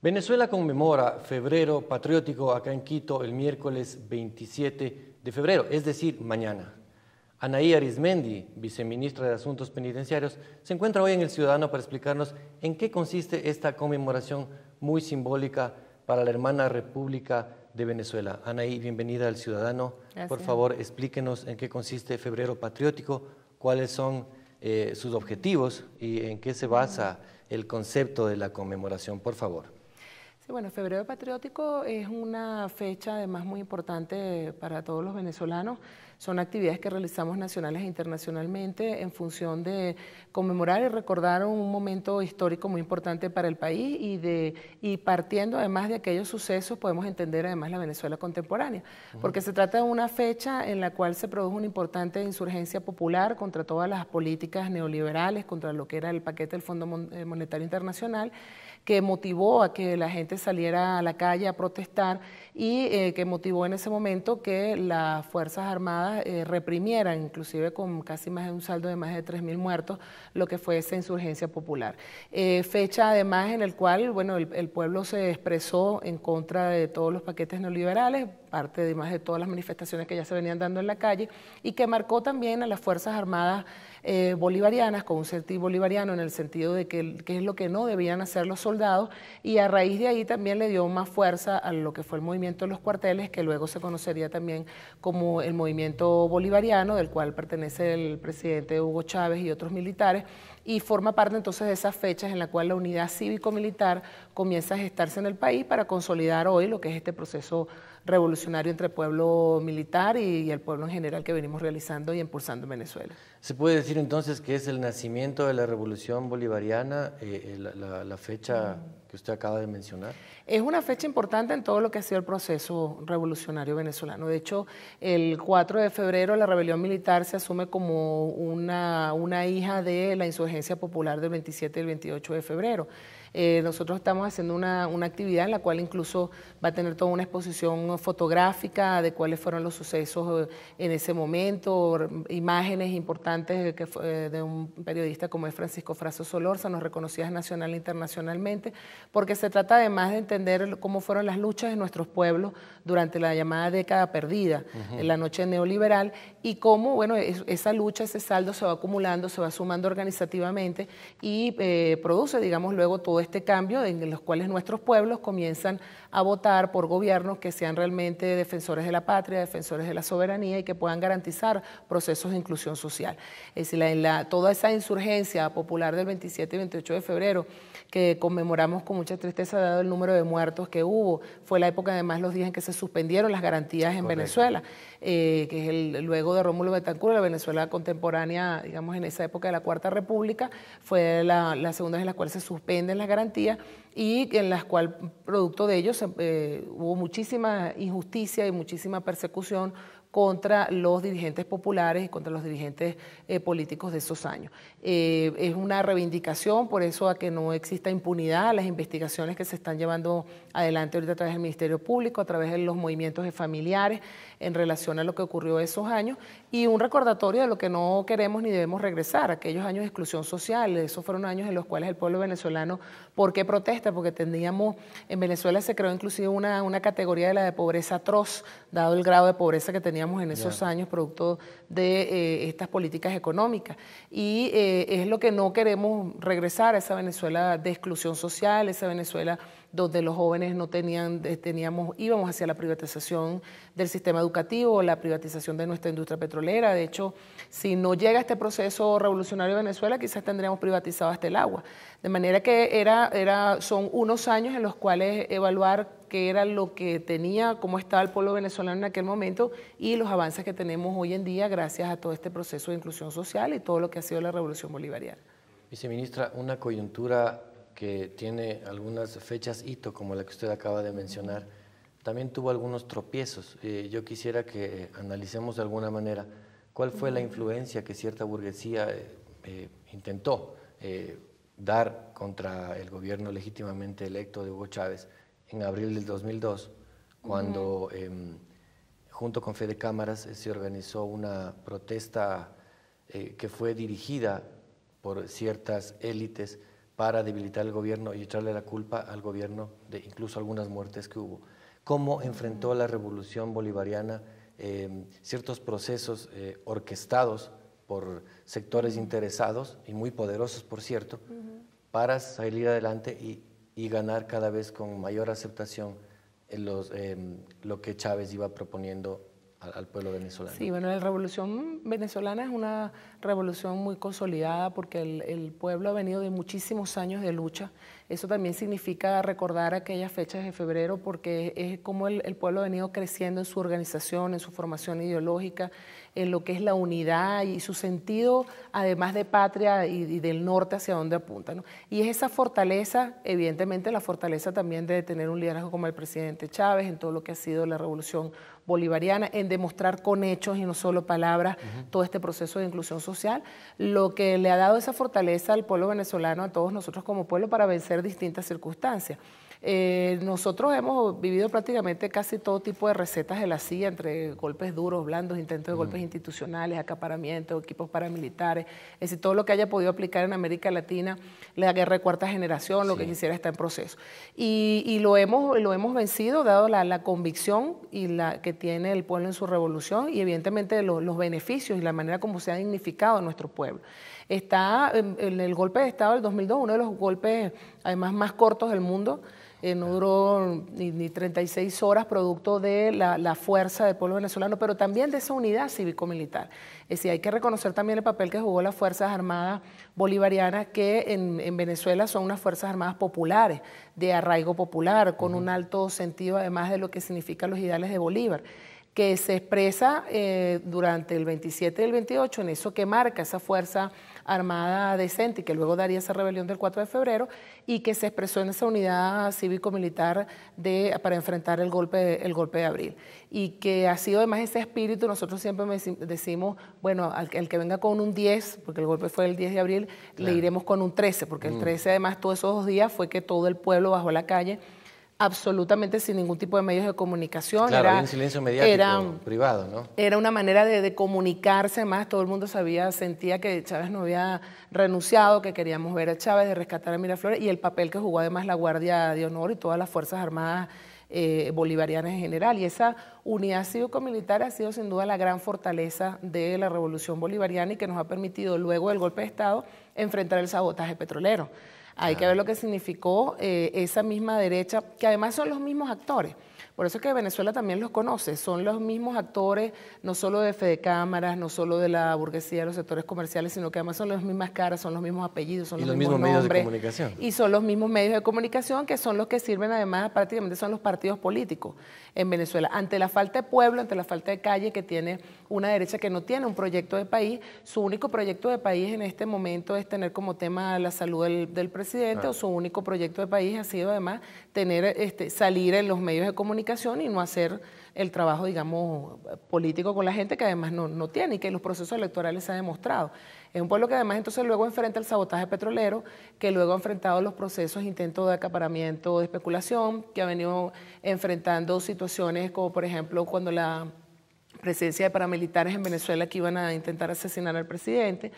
Venezuela conmemora Febrero Patriótico acá en Quito el miércoles 27 de febrero, es decir, mañana. Anaí Arizmendi, viceministra de Asuntos Penitenciarios, se encuentra hoy en El Ciudadano para explicarnos en qué consiste esta conmemoración muy simbólica para la hermana República de Venezuela. Anaí, bienvenida al Ciudadano. Gracias. Por favor, explíquenos en qué consiste Febrero Patriótico, cuáles son sus objetivos y en qué se basa el concepto de la conmemoración, por favor. Sí, bueno, Febrero Patriótico es una fecha además muy importante para todos los venezolanos. Son actividades que realizamos nacionales e internacionalmente en función de conmemorar y recordar un momento histórico muy importante para el país y partiendo además de aquellos sucesos podemos entender además la Venezuela contemporánea, porque se trata de una fecha en la cual se produjo una importante insurgencia popular contra todas las políticas neoliberales, contra lo que era el paquete del Fondo Monetario Internacional, que motivó a que la gente saliera a la calle a protestar y que motivó en ese momento que las Fuerzas Armadas reprimieran, inclusive con casi más de un saldo de más de 3.000 muertos, lo que fue esa insurgencia popular. Fecha además en el cual, bueno, el pueblo se expresó en contra de todos los paquetes neoliberales, parte de más de todas las manifestaciones que ya se venían dando en la calle y que marcó también a las Fuerzas Armadas bolivarianas con un sentir bolivariano en el sentido de que es lo que no debían hacer los soldados y a raíz de ahí también le dio más fuerza a lo que fue el movimiento de los cuarteles, que luego se conocería también como el movimiento bolivariano, del cual pertenece el presidente Hugo Chávez y otros militares, y forma parte entonces de esas fechas en la cual la unidad cívico-militar comienza a gestarse en el país para consolidar hoy lo que es este proceso revolucionario entre pueblo militar y el pueblo en general que venimos realizando y impulsando en Venezuela. ¿Se puede decir entonces que es el nacimiento de la revolución bolivariana, la fecha que usted acaba de mencionar? Es una fecha importante en todo lo que ha sido el proceso revolucionario venezolano. De hecho, el 4 de febrero la rebelión militar se asume como una hija de la insurgencia popular del 27 y el 28 de febrero. Nosotros estamos haciendo una actividad en la cual incluso va a tener toda una exposición fotográfica de cuáles fueron los sucesos en ese momento, imágenes importantes que fue de un periodista como es Francisco Fraso Solórzano, reconocidas nacional e internacionalmente, porque se trata además de entender cómo fueron las luchas de nuestros pueblos durante la llamada década perdida, en la noche neoliberal, y cómo, bueno, esa lucha, ese saldo se va acumulando, se va sumando organizativamente y produce, digamos, luego todo este cambio en los cuales nuestros pueblos comienzan a votar por gobiernos que sean realmente defensores de la patria, defensores de la soberanía y que puedan garantizar procesos de inclusión social. Es decir, toda esa insurgencia popular del 27 y 28 de febrero que conmemoramos con mucha tristeza dado el número de muertos que hubo, fue la época además los días en que se suspendieron las garantías en Venezuela, que es luego de Rómulo Betancourt, la Venezuela contemporánea, digamos en esa época de la Cuarta República, fue la segunda en la cual se suspenden las garantías y en las cuales, producto de ello, hubo muchísima injusticia y muchísima persecución contra los dirigentes populares y contra los dirigentes políticos de esos años. Es una reivindicación, por eso, a que no exista impunidad a las investigaciones que se están llevando adelante ahorita a través del Ministerio Público, a través de los movimientos de familiares en relación a lo que ocurrió esos años y un recordatorio de lo que no queremos ni debemos regresar, aquellos años de exclusión social. Esos fueron años en los cuales el pueblo venezolano, ¿por qué protesta? Porque teníamos, en Venezuela se creó inclusive una categoría de la de pobreza atroz, dado el grado de pobreza que teníamos en esos años, producto de estas políticas económicas. Y es lo que no queremos regresar a esa Venezuela de exclusión social, esa Venezuela donde los jóvenes no íbamos hacia la privatización del sistema educativo, la privatización de nuestra industria petrolera. De hecho, si no llega este proceso revolucionario de Venezuela, quizás tendríamos privatizado hasta el agua. De manera que son unos años en los cuales evaluar qué era lo que tenía, cómo estaba el pueblo venezolano en aquel momento y los avances que tenemos hoy en día gracias a todo este proceso de inclusión social y todo lo que ha sido la revolución bolivariana. Viceministra, una coyuntura que tiene algunas fechas hito, como la que usted acaba de mencionar, también tuvo algunos tropiezos. Yo quisiera que analicemos de alguna manera cuál fue la influencia que cierta burguesía intentó dar contra el gobierno legítimamente electo de Hugo Chávez en abril del 2002, cuando junto con Fede Cámaras se organizó una protesta que fue dirigida por ciertas élites para debilitar el gobierno y echarle la culpa al gobierno de incluso algunas muertes que hubo. ¿Cómo enfrentó la revolución bolivariana ciertos procesos orquestados por sectores interesados y muy poderosos, por cierto, para salir adelante y ganar cada vez con mayor aceptación lo que Chávez iba proponiendo al pueblo venezolano? Sí, bueno, la revolución venezolana es una revolución muy consolidada porque el pueblo ha venido de muchísimos años de lucha. Eso también significa recordar aquellas fechas de febrero porque es como el pueblo ha venido creciendo en su organización, en su formación ideológica, en lo que es la unidad y su sentido, además de patria y del norte hacia donde apunta, ¿no? Y es esa fortaleza, evidentemente la fortaleza también de tener un liderazgo como el presidente Chávez en todo lo que ha sido la revolución bolivariana, en demostrar con hechos y no solo palabras todo este proceso de inclusión social, lo que le ha dado esa fortaleza al pueblo venezolano, a todos nosotros como pueblo, para vencer distintas circunstancias. Nosotros hemos vivido prácticamente casi todo tipo de recetas de la CIA, entre golpes duros, blandos, intentos de golpes institucionales, acaparamientos, equipos paramilitares, es decir, todo lo que haya podido aplicar en América Latina, la guerra de cuarta generación, lo que quisiera está en proceso. Y lo hemos vencido, dado la convicción que tiene el pueblo en su revolución y evidentemente los beneficios y la manera como se ha dignificado a nuestro pueblo. Está en el golpe de Estado del 2002, uno de los golpes además más cortos del mundo, no duró ni 36 horas, producto de la fuerza del pueblo venezolano, pero también de esa unidad cívico-militar. Es decir, hay que reconocer también el papel que jugó las Fuerzas Armadas bolivarianas, que en Venezuela son unas Fuerzas Armadas populares, de arraigo popular, con un alto sentido además de lo que significan los ideales de Bolívar, que se expresa durante el 27 y el 28 en eso que marca esa Fuerza Armada decente y que luego daría esa rebelión del 4 de febrero y que se expresó en esa unidad cívico-militar para enfrentar el golpe de abril. Y que ha sido además ese espíritu, nosotros siempre decimos, bueno, al que venga con un 10, porque el golpe fue el 10 de abril, claro, le iremos con un 13, porque el 13 además todos esos 2 días fue que todo el pueblo bajó a la calle, absolutamente sin ningún tipo de medios de comunicación. Claro, había un silencio mediático privado, ¿no? Era una manera de comunicarse, además todo el mundo sentía que Chávez no había renunciado, que queríamos ver a Chávez, de rescatar a Miraflores, y el papel que jugó además la Guardia de Honor y todas las Fuerzas Armadas bolivarianas en general. Y esa unidad cívico-militar ha sido sin duda la gran fortaleza de la revolución bolivariana y que nos ha permitido luego del golpe de Estado enfrentar el sabotaje petrolero. Hay que ver lo que significó esa misma derecha, que además son los mismos actores. Por eso es que Venezuela también los conoce, son los mismos actores, no solo de Fedecámaras, no solo de la burguesía de los sectores comerciales, sino que además son las mismas caras, son los mismos apellidos, son los mismos medios nombres, de comunicación. Y son los mismos medios de comunicación que son los que sirven además, prácticamente son los partidos políticos en Venezuela. Ante la falta de pueblo, ante la falta de calle que tiene una derecha que no tiene un proyecto de país, su único proyecto de país en este momento es tener como tema la salud del presidente, o su único proyecto de país ha sido además salir en los medios de comunicación y no hacer el trabajo, digamos, político con la gente que además no tiene y que en los procesos electorales se ha demostrado. Es un pueblo que además entonces luego enfrenta el sabotaje petrolero, que luego ha enfrentado los procesos, intentos de acaparamiento, de especulación, que ha venido enfrentando situaciones como por ejemplo cuando la presencia de paramilitares en Venezuela que iban a intentar asesinar al presidente,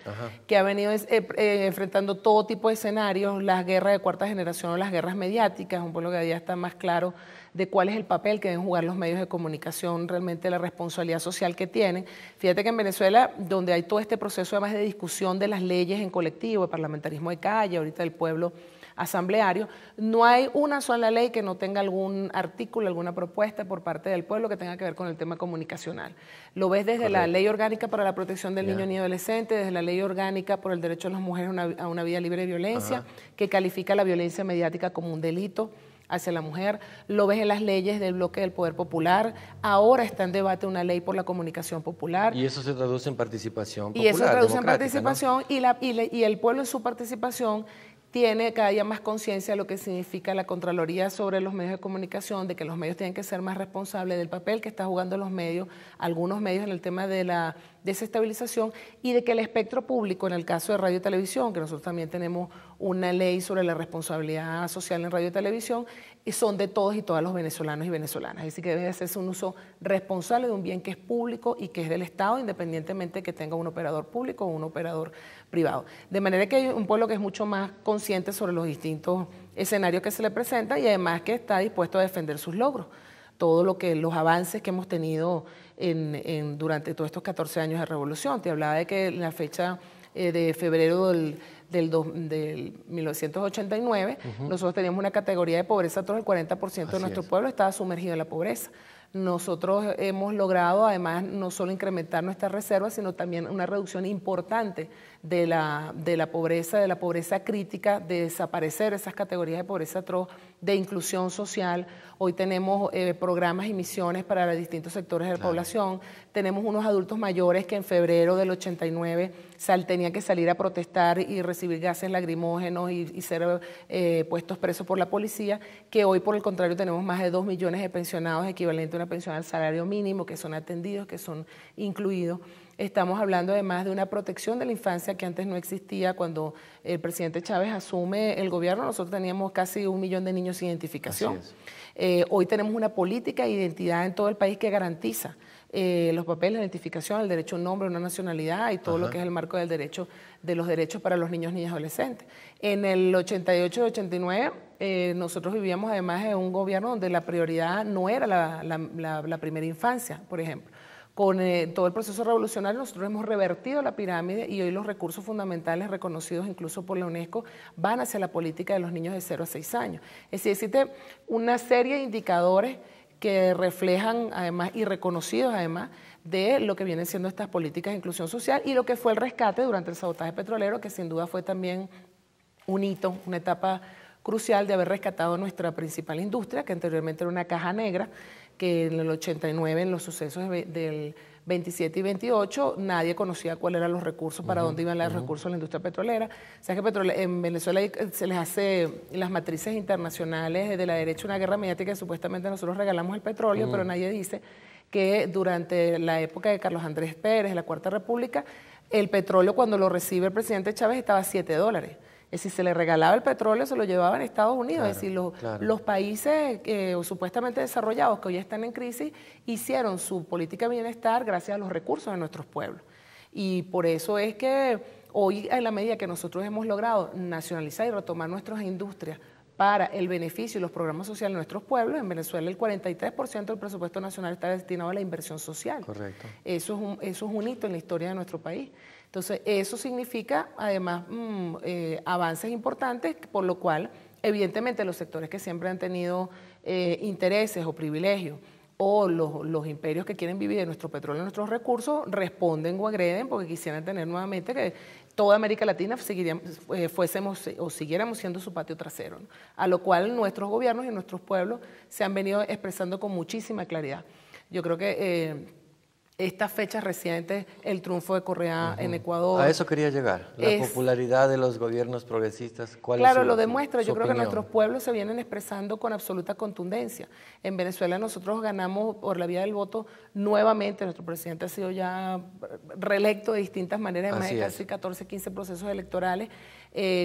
que ha venido enfrentando todo tipo de escenarios, las guerras de cuarta generación o las guerras mediáticas, un pueblo que ya está más claro de cuál es el papel que deben jugar los medios de comunicación, realmente la responsabilidad social que tienen. Fíjate que en Venezuela, donde hay todo este proceso además de discusión de las leyes en colectivo, de parlamentarismo de calle, ahorita del pueblo asambleario, no hay una sola ley que no tenga algún artículo, alguna propuesta por parte del pueblo que tenga que ver con el tema comunicacional. Lo ves desde la Ley Orgánica para la Protección del Niño y Adolescente, desde la Ley Orgánica por el Derecho de las Mujeres a una vida libre de violencia, que califica la violencia mediática como un delito hacia la mujer, lo ves en las leyes del bloque del Poder Popular, ahora está en debate una ley por la comunicación popular. Y eso se traduce en participación popular, y eso se traduce en participación, ¿no? y el pueblo en su participación tiene cada día más conciencia de lo que significa la Contraloría sobre los medios de comunicación, de que los medios tienen que ser más responsables del papel que está jugando los medios, algunos medios en el tema de la desestabilización, y de que el espectro público, en el caso de radio y televisión, que nosotros también tenemos una ley sobre la responsabilidad social en radio y televisión, y son de todos y todas los venezolanos y venezolanas. Es decir, que debe hacerse un uso responsable de un bien que es público y que es del Estado, independientemente de que tenga un operador público o un operador privado. De manera que hay un pueblo que es mucho más consciente sobre los distintos escenarios que se le presentan y además que está dispuesto a defender sus logros. Todo lo que los avances que hemos tenido durante todos estos 14 años de revolución. Te hablaba de que en la fecha de febrero del 1989, nosotros teníamos una categoría de pobreza, todo el 40% de nuestro pueblo estaba sumergido en la pobreza. Nosotros hemos logrado además no solo incrementar nuestras reservas, sino también una reducción importante de la pobreza crítica, de desaparecer esas categorías de pobreza atroz, de inclusión social. Hoy tenemos programas y misiones para los distintos sectores de la población. Tenemos unos adultos mayores que en febrero del 89 tenían que salir a protestar y recibir gases lacrimógenos y ser puestos presos por la policía, que hoy por el contrario tenemos más de 2 millones de pensionados, equivalente a una pensión al salario mínimo, que son atendidos, que son incluidos. Estamos hablando además de una protección de la infancia que antes no existía. Cuando el presidente Chávez asume el gobierno, nosotros teníamos casi 1 millón de niños sin identificación. Hoy tenemos una política de identidad en todo el país que garantiza los papeles, la identificación, el derecho a un nombre, una nacionalidad y todo lo que es el marco del derecho, de los derechos para los niños, niñas y adolescentes. En el 88 y 89 nosotros vivíamos además de un gobierno donde la prioridad no era la primera infancia, por ejemplo. Con todo el proceso revolucionario nosotros hemos revertido la pirámide y hoy los recursos fundamentales reconocidos incluso por la UNESCO van hacia la política de los niños de 0 a 6 años. Es decir, existe una serie de indicadores que reflejan además y reconocidos además de lo que vienen siendo estas políticas de inclusión social y lo que fue el rescate durante el sabotaje petrolero, que sin duda fue también un hito, una etapa crucial de haber rescatado nuestra principal industria, que anteriormente era una caja negra, que en el 89, en los sucesos del 27 y 28, nadie conocía cuáles eran los recursos, para dónde iban los recursos de la industria petrolera. O sea, que en Venezuela se les hace las matrices internacionales de la derecha una guerra mediática que supuestamente nosotros regalamos el petróleo, pero nadie dice que durante la época de Carlos Andrés Pérez, de la Cuarta República, el petróleo cuando lo recibe el presidente Chávez estaba a $7. Es decir, se le regalaba el petróleo, se lo llevaban a Estados Unidos. Es decir, los países supuestamente desarrollados que hoy están en crisis hicieron su política de bienestar gracias a los recursos de nuestros pueblos. Y por eso es que hoy, en la medida que nosotros hemos logrado nacionalizar y retomar nuestras industrias para el beneficio y los programas sociales de nuestros pueblos, en Venezuela el 43% del presupuesto nacional está destinado a la inversión social. Correcto. Eso es un hito en la historia de nuestro país. Entonces, eso significa, además, avances importantes, por lo cual, evidentemente, los sectores que siempre han tenido intereses o privilegios, o los imperios que quieren vivir de nuestro petróleo y nuestros recursos, responden o agreden porque quisieran tener nuevamente que toda América Latina fuésemos o siguiéramos siendo su patio trasero, ¿no? A lo cual nuestros gobiernos y nuestros pueblos se han venido expresando con muchísima claridad. Yo creo que estas fechas recientes, el triunfo de Correa en Ecuador. A eso quería llegar, la popularidad de los gobiernos progresistas. Claro, lo demuestra. Yo creo que nuestros pueblos se vienen expresando con absoluta contundencia. En Venezuela nosotros ganamos por la vía del voto nuevamente. Nuestro presidente ha sido ya reelecto de distintas maneras en más de casi 14, 15 procesos electorales,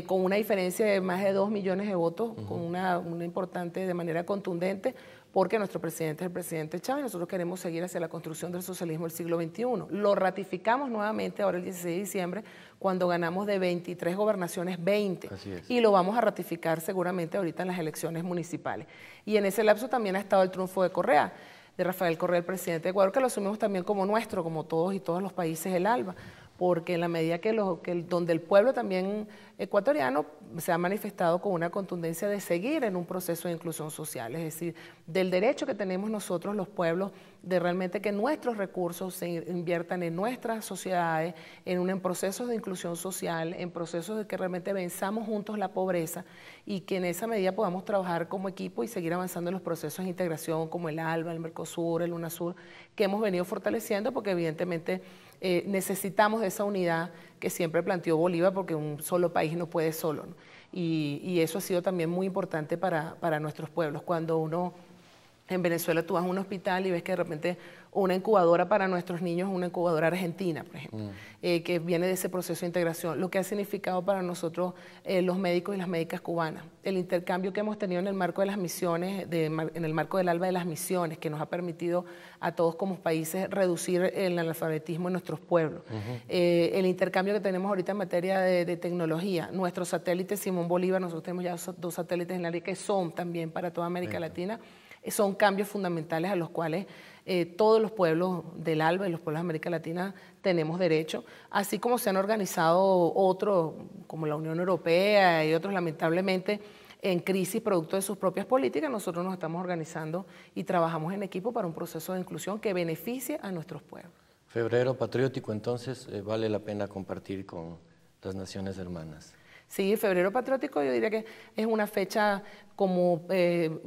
con una diferencia de más de 2 millones de votos, con una importante, de manera contundente, porque nuestro presidente es el presidente Chávez y nosotros queremos seguir hacia la construcción del socialismo del siglo XXI. Lo ratificamos nuevamente ahora el 16 de diciembre, cuando ganamos de 23 gobernaciones 20. Y lo vamos a ratificar seguramente ahorita en las elecciones municipales. Y en ese lapso también ha estado el triunfo de Correa, de Rafael Correa, el presidente de Ecuador, que lo asumimos también como nuestro, como todos y todos los países del ALBA, porque en la medida donde el pueblo también ecuatoriano se ha manifestado con una contundencia de seguir en un proceso de inclusión social, es decir, del derecho que tenemos nosotros los pueblos de realmente que nuestros recursos se inviertan en nuestras sociedades, en procesos de inclusión social, en procesos de que realmente venzamos juntos la pobreza y que en esa medida podamos trabajar como equipo y seguir avanzando en los procesos de integración como el ALBA, el Mercosur, el UNASUR, que hemos venido fortaleciendo porque evidentemente necesitamos de esa unidad que siempre planteó Bolívar, porque un solo país no puede solo, ¿no? Y eso ha sido también muy importante para nuestros pueblos. Cuando uno En Venezuela tú vas a un hospital y ves que de repente una incubadora para nuestros niños es una incubadora argentina, por ejemplo, que viene de ese proceso de integración, lo que ha significado para nosotros los médicos y las médicas cubanas. El intercambio que hemos tenido en el marco de las misiones, en el marco del ALBA de las misiones, que nos ha permitido a todos como países reducir el analfabetismo en nuestros pueblos. El intercambio que tenemos ahorita en materia de tecnología, nuestros satélites Simón Bolívar, nosotros tenemos ya 2 satélites en el área que son también para toda América Latina, son cambios fundamentales a los cuales todos los pueblos del ALBA y los pueblos de América Latina tenemos derecho, así como se han organizado otros, como la Unión Europea y otros, lamentablemente, en crisis producto de sus propias políticas. Nosotros nos estamos organizando y trabajamos en equipo para un proceso de inclusión que beneficie a nuestros pueblos. Febrero patriótico, entonces, vale la pena compartir con las naciones hermanas. Sí, Febrero Patriótico yo diría que es una fecha como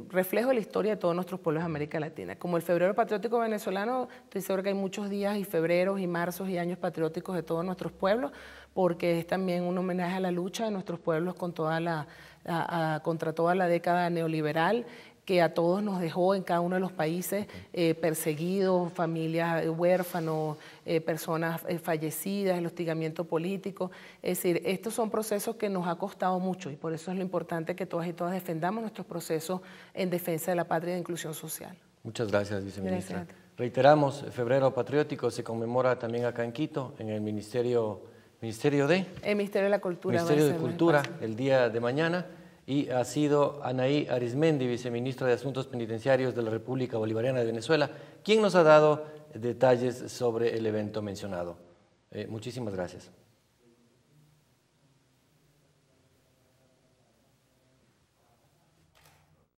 reflejo de la historia de todos nuestros pueblos de América Latina. Como el Febrero Patriótico venezolano, estoy segura que hay muchos días y febreros y marzos y años patrióticos de todos nuestros pueblos, porque es también un homenaje a la lucha de nuestros pueblos con contra toda la década neoliberal, que a todos nos dejó en cada uno de los países perseguidos, familias huérfanos, personas fallecidas, el hostigamiento político. Es decir, estos son procesos que nos ha costado mucho y por eso es lo importante que todas y todas defendamos nuestros procesos en defensa de la patria y de inclusión social. Muchas gracias, viceministra. Gracias. Reiteramos, Febrero Patriótico se conmemora también acá en Quito, en el Ministerio de la Cultura, el día de mañana. Y ha sido Anaí Arizmendi, viceministra de Asuntos Penitenciarios de la República Bolivariana de Venezuela, quien nos ha dado detalles sobre el evento mencionado. Muchísimas gracias.